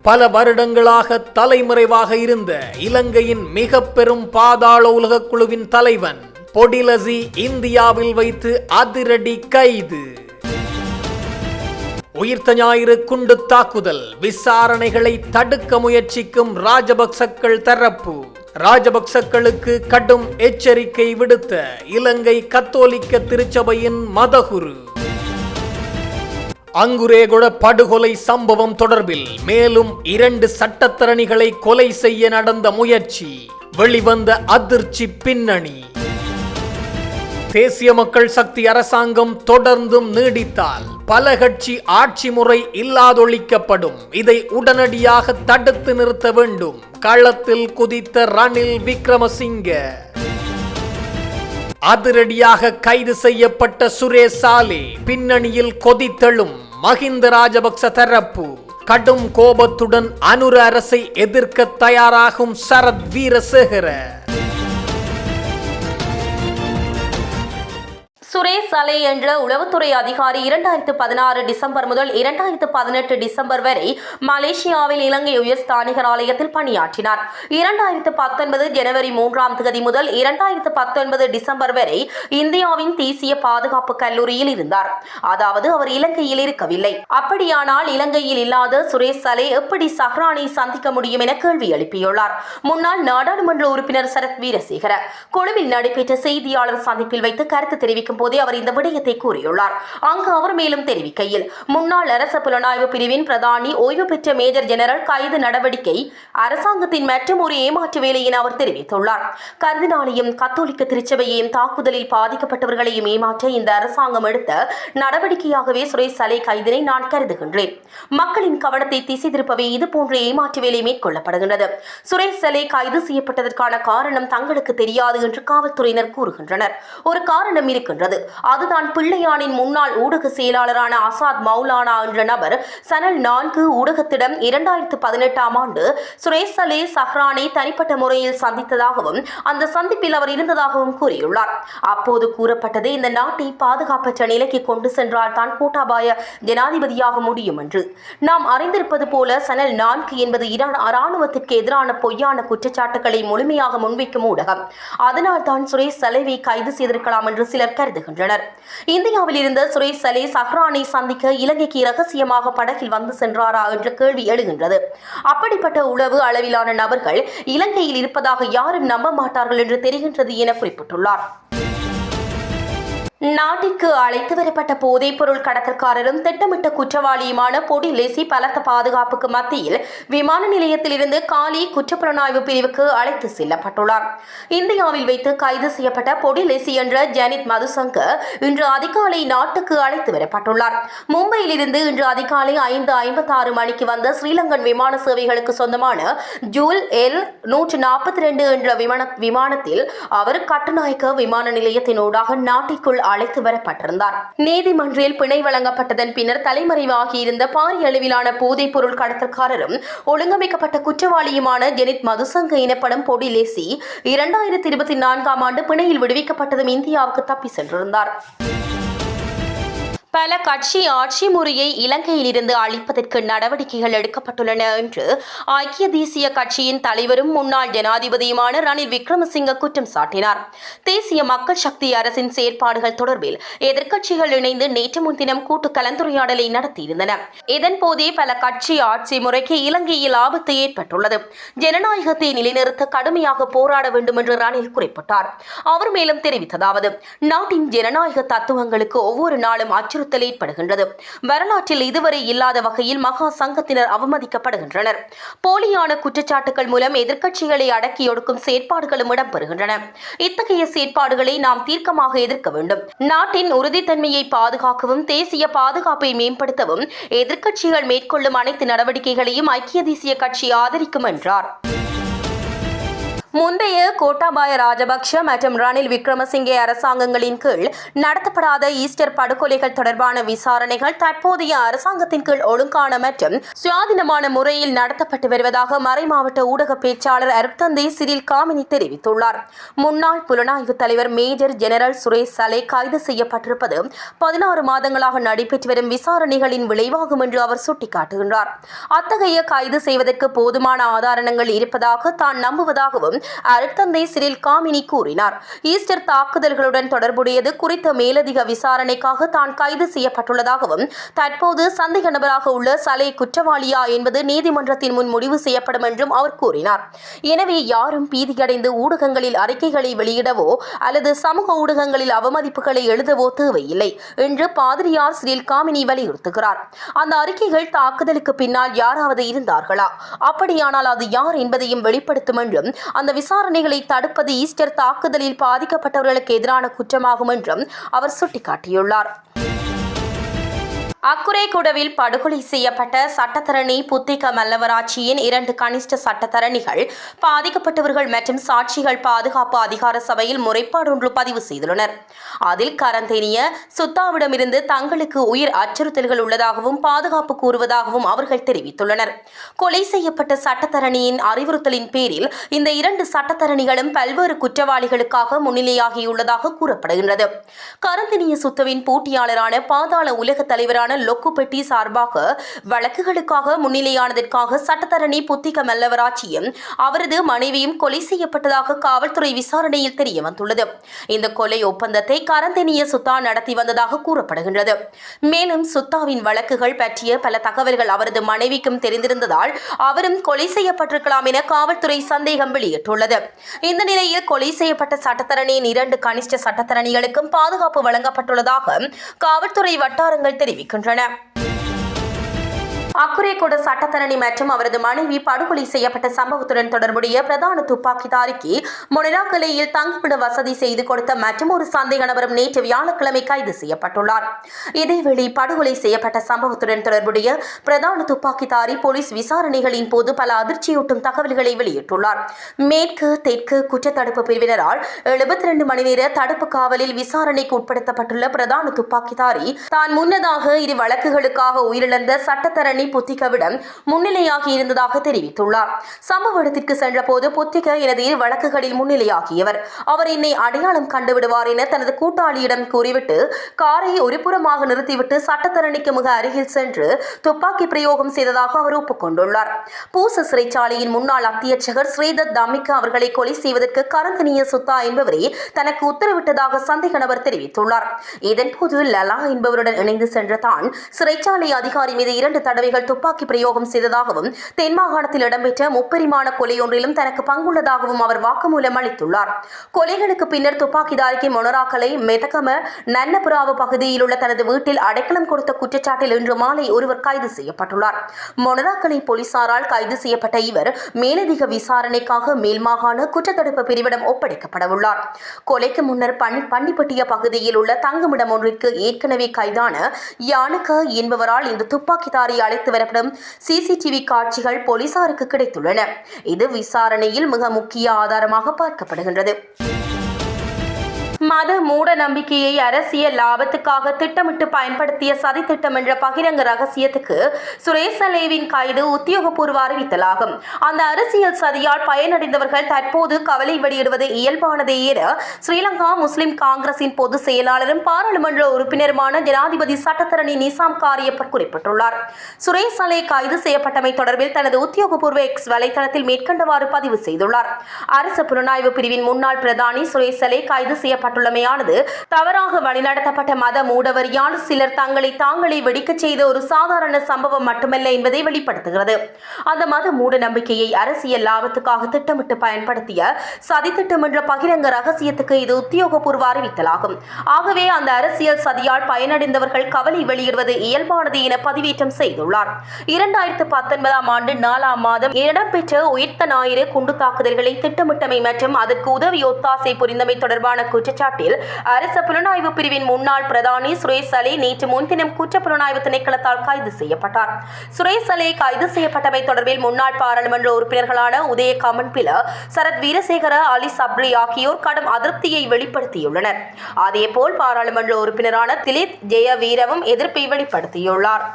பல வருடங்களாக தலைமறைவாக இருந்த இலங்கையின் மிக பெரும் பாதாள உலக குழுவின் தலைவன் பொடிலசி இந்தியாவில் வைத்து அதிரடி கைது. உயிர்த்த ஞாயிறு குண்டு தாக்குதல் விசாரணைகளை தடுக்க முயற்சிக்கும் ராஜபக்சக்கள் தரப்பு. ராஜபக்சக்களுக்கு கடும் எச்சரிக்கை விடுத்த இலங்கை கத்தோலிக்க திருச்சபையின் மதகுரு. அங்குரேகுட படுகொலை சம்பவம் தொடர்பில் மேலும் 2 சட்டத்தரணிகளை கொலை செய்ய நடந்த முயற்சி, வெளிவந்த அதிர்ச்சி பின்னணி. தேசிய மக்கள் சக்தி அரசாங்கம் தொடர்ந்தும் நீடித்தால் பல கட்சி ஆட்சி முறை இல்லாதொழிக்கப்படும். இதை உடனடியாக தடுத்து நிறுத்த வேண்டும். களத்தில் குதித்த ரணில் விக்ரமசிங்க. அதிரடியாக கைது செய்யப்பட்ட சுரேஷ் சாலே. பின்னணியில் கொதித்தெழும் மஹிந்த ராஜபக்ச தரப்பு. கடும் கோபத்துடன் அனுர அரசை எதிர்க்க தயாராகும் சரத் வீரசேகர. சுரேஷ் சாலே என்ற உளவுத்துறை அதிகாரி 2016 டிசம்பர் முதல் 2018 டிசம்பர் வரை மலேசியாவில் இலங்கை உயர்ஸ்தானிகர் ஆலயத்தில் பணியாற்றினார். 2019 ஜனவரி 3ஆம் தேதி முதல் 2019 டிசம்பர் வரை இந்தியாவின் தேசிய பாதுகாப்பு கல்லூரியில் இருந்தார். அதாவது அவர் இலங்கையில் இருக்கவில்லை. அப்படியானால் இலங்கையில் இல்லாத சுரேஷ் சாலே எப்படி சஹ்ரானை சந்திக்க முடியும் என கேள்வி எழுப்பியுள்ளார் முன்னாள் நாடாளுமன்ற உறுப்பினர் சரத் வீரசேகர. கொழும்பில் நடைபெற்ற செய்தியாளர் சந்திப்பில் வைத்து கருத்து தெரிவிக்கும் போதே அவர் இந்த விடயத்தை கூறியுள்ளார். அங்கு அவர் மேலும் தெரிவிக்கையில், முன்னாள் அரச புலனாய்வு பிரிவின் பிரதானி ஓய்வு பெற்ற மேஜர் ஜெனரல் கைது நடவடிக்கை அரசாங்கத்தின் மற்றும் ஒரு ஏமாற்று வேலை என அவர் தெரிவித்துள்ளார். கர்தினாலையும் கத்தோலிக்க திருச்சபையையும் தாக்குதலில் பாதிக்கப்பட்டவர்களையும் ஏமாற்ற இந்த அரசாங்கம் எடுத்த நடவடிக்கையாகவே சுரேஷ் சாலே கைதினை நான் கருதுகின்றேன். மக்களின் கவனத்தை திசை திருப்பவே இதுபோன்ற ஏமாற்று வேலை மேற்கொள்ளப்படுகின்றது. சுரேஷ் சாலே கைது செய்யப்பட்டதற்கான காரணம் தங்களுக்கு தெரியாது என்று காவல்துறையினர் கூறுகின்றனர். ஒரு காரணம் இருக்கின்றது. அதுதான் பிள்ளையானின் முன்னாள் ஊடக செயலாளரான அசாத் மௌலானா என்ற நபர் சனல் 4 ஊடகத்திடம் 2018ஆம் ஆண்டு சுரேஷ் சாலே சஹ்ரானை தனிப்பட்ட முறையில் சந்தித்ததாகவும் அந்த சந்திப்பில் அவர் இருந்ததாகவும் கூறியுள்ளார். அப்போது கூறப்பட்டது, இந்த நாட்டை பாதுகாப்பற்ற நிலைக்கு கொண்டு சென்றால் தான் கோட்டாபாய ஜனாதிபதியாக முடியும் என்று. நாம் அறிந்திருப்பது போல சனல் 4 என்பது இராணுவத்திற்கு எதிரான பொய்யான குற்றச்சாட்டுகளை முழுமையாக முன்வைக்கும் ஊடகம். அதனால் தான் சுரேஷ் சாலேவை கைது செய்திருக்கலாம் என்று சிலர் கருதுகின்றனர். இந்தியாவில் இருந்த சுரேஷ் சாலே சஹ்ரானை சந்திக்க இலங்கைக்கு இரகசியமாக படகில் வந்து சென்றாரா என்ற கேள்வி எழுகின்றது. அப்படிப்பட்ட உளவு அளவிலான நபர்கள் இலங்கையில் இருப்பதாக யாரும் நம்ப மாட்டார்கள் என்று தெரிகின்றது என குறிப்பிட்டுள்ளார். நாட்டிற்கு அழைத்து வரப்பட்ட போதைப் பொருள் கடத்தல்காரரும் திட்டமிட்ட குற்றவாளியுமான பொடிலெசி பலத்த பாதுகாப்புக்கு மத்தியில் விமான நிலையத்திலிருந்து காலி குற்றப்புலனாய்வு பிரிவுக்கு அழைத்து செல்லப்பட்டுள்ளார். இந்தியாவில் வைத்து கைது செய்யப்பட்ட பொடிலெசி என்ற ஜனித் மதுசங்க இன்று அதிகாலை நாட்டுக்கு அழைத்து வரப்பட்டுள்ளார். மும்பையிலிருந்து இன்று அதிகாலை 5:56 மணிக்கு வந்த ஸ்ரீலங்கன் விமான சேவைகளுக்கு சொந்தமான ஜூல் எல் 142 என்ற விமானத்தில் அவர் கட்டுநாயக்க விமான நிலையத்தினூடாக நாட்டிற்குள் அழைத்து வரப்பட்டிருந்தார். நீதிமன்றில் பிணை வழங்கப்பட்டதன் பின்னர் தலைமறைவாகியிருந்த பாரிய அளவிலான போதைப் பொருள் கடத்தல்காரரும் ஒழுங்கமைக்கப்பட்ட குற்றவாளியுமான ஜெனித் மதுசங்க எனப்படும் பொடிலெசி 2024ஆம் ஆண்டு பிணையில் விடுவிக்கப்பட்டதும் இந்தியாவுக்கு தப்பி சென்றிருந்தார். பல கட்சி ஆட்சி முறையை இலங்கையில் இருந்து அழிப்பதற்கு நடவடிக்கைகள் எடுக்கப்பட்டுள்ளன என்று ஐக்கிய தேசிய கட்சியின் தலைவரும் முன்னாள் ஜனாதிபதியுமான ரணில் விக்ரமசிங்க குற்றம் சாட்டினார். தேசிய மக்கள் சக்தி அரசின் செயற்பாடுகள் தொடர்பில் எதிர்க்கட்சிகள் இணைந்து நேற்று முன்தினம் கூட்டு கலந்துரையாடலை நடத்தியிருந்தன. இதன்போதே பல கட்சி ஆட்சி முறைக்கு இலங்கையில் ஆபத்து ஏற்பட்டுள்ளது. ஜனநாயகத்தை நிலைநிறுத்த கடுமையாக போராட வேண்டும் என்று ரணில் குறிப்பிட்டார். அவர் மேலும் தெரிவித்ததாவது, நாட்டின் ஜனநாயக தத்துவங்களுக்கு ஒவ்வொரு நாளும் அச்சுறுத்தல் ஏற்படுகின்றது. வரலாற்றில் இதுவரை இல்லாத வகையில் மகா சங்கத்தினர் அவமதிக்கப்படுகின்றனர். போலியான குற்றச்சாட்டுகள் மூலம் எதிர்க்கட்சிகளை அடக்கி ஒடுக்கும் செயற்பாடுகளும் இடம்பெறுகின்றன. இத்தகைய செயற்பாடுகளை நாம் தீர்க்கமாக எதிர்க்க வேண்டும். நாட்டின் உறுதித்தன்மையை பாதுகாக்கவும் தேசிய பாதுகாப்பை மேம்படுத்தவும் எதிர்க்கட்சிகள் மேற்கொள்ளும் அனைத்து நடவடிக்கைகளையும் ஐக்கிய தேசிய கட்சி ஆதரிக்கும் என்றார். முந்தைய கோட்டாபாய ராஜபக்ஷ மற்றும் ரணில் விக்ரமசிங்கே அரசாங்கங்களின் கீழ் நடத்தப்படாத ஈஸ்டர் படுகொலைகள் தொடர்பான விசாரணைகள் தற்போதைய அரசாங்கத்தின் கீழ் ஒழுங்கான மற்றும் சுயாதீனமான முறையில் நடத்தப்பட்டு வருவதாக மறைமாவட்ட ஊடக பேச்சாளர் அருட்தந்தை சிறில் காமினி தெரிவித்துள்ளார். முன்னாள் புலனாய்வு தலைவர் மேஜர் ஜெனரல் சுரேஷ் சலே கைது செய்யப்பட்டிருப்பது 16 மாதங்களாக நடைபெற்று வரும் விசாரணைகளின் விளைவாகும் என்று அவர் சுட்டிக்காட்டுகின்றார். அத்தகைய கைது செய்வதற்கு போதுமான ஆதாரங்கள் இருப்பதாக தான் நம்புவதாகவும் அருட்தந்தை சிறில் காமினி கூறினார். ஈஸ்டர் தாக்குதல்களுடன் தொடர்புடையது குறித்த மேலதிக விசாரணைக்காக தான் கைது செய்யப்பட்டுள்ளதாகவும் தற்போது சந்தேக நபராக உள்ள சலே குற்றவாளியா என்பது நீதிமன்றத்தின் முன் முடிவு செய்யப்படும் என்றும் அவர் கூறினார். எனவே யாரும் பீதியடைந்து ஊடகங்களில் அறிக்கைகளை வெளியிடவோ அல்லது சமூக ஊடகங்களில் அவமதிப்புகளை எழுதவோ தேவையில்லை என்று பாதிரியார் சிறில் காமினி வலியுறுத்துகிறார். அந்த அறிக்கைகள் தாக்குதலுக்கு பின்னால் யாராவது இருந்தார்களா? அப்படியானால் அது யார் என்பதையும் வெளிப்படுத்தும் என்றும் அந்த விசாரணைகளை தடுப்பது ஈஸ்டர் தாக்குதலில் பாதிக்கப்பட்டவர்களுக்கு எதிரான குற்றமாகும் என்றும் அவர் சுட்டிக்காட்டியுள்ளார். அக்குரேகுடவில் படுகொலை செய்யப்பட்ட சட்டத்தரணி புத்திக மல்லவராட்சியின் 2 கனிஷ்ட சட்டத்தரணிகள் பாதிக்கப்பட்டவர்கள் மற்றும் சாட்சிகள் பாதுகாப்பு அதிகார சபையில் முறைப்பாடொன்று பதிவு செய்துள்ளனர். அதில் கரந்தேனிய சுத்தாவிடமிருந்து தங்களுக்கு உயிர் அச்சுறுத்தல்கள் உள்ளதாகவும் பாதுகாப்பு கூறுவதாகவும் அவர்கள் தெரிவித்துள்ளனர். கொலை செய்யப்பட்ட சட்டத்தரணியின் அறிவுறுத்தலின் பேரில் இந்த 2 சட்டத்தரணிகளும் பல்வேறு குற்றவாளிகளுக்காக முன்னிலையாகியுள்ளதாக கூறப்படுகின்றது. கரந்தேனிய சுத்தவின் போட்டியாளரான பாதாள உலக தலைவரான லொக்குப்பெட்டி சார்பாக வழக்குகளுக்காக முன்னிலையானதற்காக சட்டத்தரணி புத்திக மல்லவராட்சியும் அவரது மனைவியும் கொலை செய்யப்பட்டதாக காவல்துறை விசாரணையில் தெரியவந்துள்ளது. இந்த கொலை ஒப்பந்தத்தை கரந்தேனிய சுத்தா நடத்தி வந்ததாக கூறப்படுகின்றது. மேலும் சுத்தாவின் வழக்குகள் பற்றிய பல தகவல்கள் அவரது மனைவிக்கும் தெரிந்திருந்ததால் அவரும் கொலை செய்யப்பட்டிருக்கலாம் என காவல்துறை சந்தேகம் வெளியிட்டுள்ளது. இந்த நிலையில் கொலை செய்யப்பட்ட சட்டத்தரணியின் 2 கனிஷ்ட சட்டத்தரணிகளுக்கும் பாதுகாப்பு வழங்கப்பட்டுள்ளதாக காவல்துறை வட்டாரங்கள் தெரிவிக்கின்றன. அக்குரேகுட சட்டத்தரணி மற்றும் அவரது மனைவி படுகொலை செய்யப்பட்ட சம்பவத்துடன் தொடர்புடைய பிரதான துப்பாக்கிதாரிக்கு மொனராகலையில் தங்குமிட வசதி செய்து கொடுத்த மற்றொரு சந்தேக நபரும் நேற்று வியாழக்கிழமை கைது செய்யப்பட்டுள்ளார். இதேவேளை படுகொலை செய்யப்பட்ட சம்பவத்துடன் தொடர்புடைய பிரதான துப்பாக்கிதாரி போலீஸ் விசாரணைகளின் போது பல அதிர்ச்சியூட்டும் தகவல்களை வெளியிட்டுள்ளார். மேற்கு தெற்கு குற்றத்தடுப்பு பிரிவினரால் 72 மணி நேர தடுப்பு காவலில் விசாரணைக்கு உட்படுத்தப்பட்டுள்ள பிரதான துப்பாக்கிதாரி தான் முன்னதாக 2 வழக்குகளுக்காக உயிரிழந்த சட்டத்தரணி புத்திகவிடம் முன்னிலையாகி இருந்ததாக தெரிவித்துள்ளார். சம்பவ இடத்திற்கு சென்றபோது புத்திக எனது 2 வழக்குகளில் முன்னிலையாகியவர், அவர் என்னை அடையாளம் கண்டுவிடுவார் என தனது கூட்டாளியிடம் கூறிவிட்டு காரை ஒருபுறமாக நிறுத்திவிட்டு சட்டத்தரணிக்கு மிக அருகில் சென்று துப்பாக்கி பிரயோகம் செய்ததாக அவர் ஒப்புக்கொண்டுள்ளார். பூச சிறைச்சாலையின் முன்னாள் அத்தியட்சகர் ஸ்ரீதத் தம்மிக்க அவர்களை கொலை செய்வதற்கு கரந்தேனிய சுத்தா என்பவரே தனக்கு உத்தரவிட்டதாக சந்தேக நபர் தெரிவித்துள்ளார். இதன்போது லலா என்பவருடன் இணைந்து சென்ற தான் சிறைச்சாலை அதிகாரி மீது 2 தடவைகள் துப்பாக்கி பிரயோகம் செய்ததாகவும் தென் மாகாணத்தில் இடம்பெற்ற முப்பரிமாண கொலையொன்றிலும் தனக்கு பங்குள்ளதாகவும் அவர் வாக்குமூலம் அளித்துள்ளார். கொலைகளுக்கு பின்னர் துப்பாக்கிதாரிக்கு மொனராகலை மெதகம நன்னபுராவ பகுதியில் உள்ள தனது வீட்டில் அடைக்கலம் கொடுத்த குற்றச்சாட்டில் இன்று மாலை ஒருவர் கைது செய்யப்பட்டுள்ளார். மொனராகலை போலீசாரால் கைது செய்யப்பட்ட இவர் மேலதிக விசாரணைக்காக மேல் மாகாண குற்றத்தடுப்பு பிரிவிடம் ஒப்படைக்கப்படவுள்ளார். கொலைக்கு முன்னர் பன்னிப்பட்டிய பகுதியில் உள்ள தங்குமிடம் ஒன்றிற்கு ஏற்கனவே கைதான யானுக்க என்பவரால் இந்த துப்பாக்கிதாரி அழைத்து வரப்படும் சிசிடிவி காட்சிகள் போலீசாருக்கு கிடைத்துள்ளன. இது விசாரணையில் மிக முக்கிய ஆதாரமாக பார்க்கப்படுகின்றது. மத மூட நம்பிக்கையை அரசியல் லாபத்துக்காக திட்டமிட்டு பயன்படுத்திய சதித்திட்டம் என்ற பகிரங்க ரகசியத்துக்கு சுரேஷ் சலேவின் கைது உத்தியோகபூர்வ அறிவித்தலாகும். அந்த அரசியல் சதியால் பயனடைந்தவர்கள் தற்போது கவலை வெளியிடுவது இயல்பானதே என ஸ்ரீலங்கா முஸ்லிம் காங்கிரசின் பொதுச் செயலாளரும் பாராளுமன்ற உறுப்பினருமான ஜனாதிபதி சட்டத்தரணி நிசாம் காரியப்பர் குறிப்பிட்டுள்ளார். சுரேஷ் சலே கைது செய்யப்பட்டமை தொடர்பில் தனது உத்தியோகபூர்வ எக்ஸ் வலைதளத்தில் மேற்கண்டவாறு பதிவு செய்துள்ளார். அரசு புலனாய்வு பிரிவின் முன்னாள் பிரதானி சுரேஷ் சலே கைது செய்யப்பட்டுள்ளமையானது தவறாக வழிநடத்தப்பட்ட மத மூடவரியால் சிலர் தங்களை தாங்களே வெடிக்கச் செய்த ஒரு சாதாரண சம்பவம் மட்டுமல்ல என்பதை வெளிப்படுத்துகிறது. அந்த மத மூட நம்பிக்கையை அரசியல் லாபத்துக்காக திட்டமிட்டு பயன்படுத்திய சதித்திட்டம் என்ற பகிரங்க ரகசியத்துக்கு இது உத்தியோகபூர்வ அறிவித்தலாகும். ஆகவே அந்த அரசியல் சதியால் பயனடைந்தவர்கள் கவலை வெளியிடுவது இயல்பானது என பதிவேற்றம் செய்துள்ளார். 2019 ஆண்டு 4ஆம் மாதம் இடம்பெற்ற உயிர்த்த ஞாயிறு குண்டு தாக்குதல்களை திட்டமிட்டமை மற்றும் அதற்கு உதவி ஒத்தாசை புரிந்தமை தொடர்பான குற்றச்சாட்டு குற்றச்சாட்டில் அரச புலனாய்வு பிரிவின் முன்னாள் பிரதானி சுரேஷ் அலே நேற்று முன்தினம் குற்றப்புலனாய்வு திணைக்களத்தால் கைது செய்யப்பட்டார். சுரேஷ் அலே கைது செய்யப்பட்டமை தொடர்பில் முன்னாள் பாராளுமன்ற உறுப்பினர்களான உதய கமன்பில, சரத் வீரசேகர, அலி சப்ரி ஆகியோர் கடும் அதிருப்தியை வெளிப்படுத்தியுள்ளனர். அதேபோல் பாராளுமன்ற உறுப்பினரான திலீப் ஜெயவீரவும் எதிர்ப்பை வெளிப்படுத்தியுள்ளார்.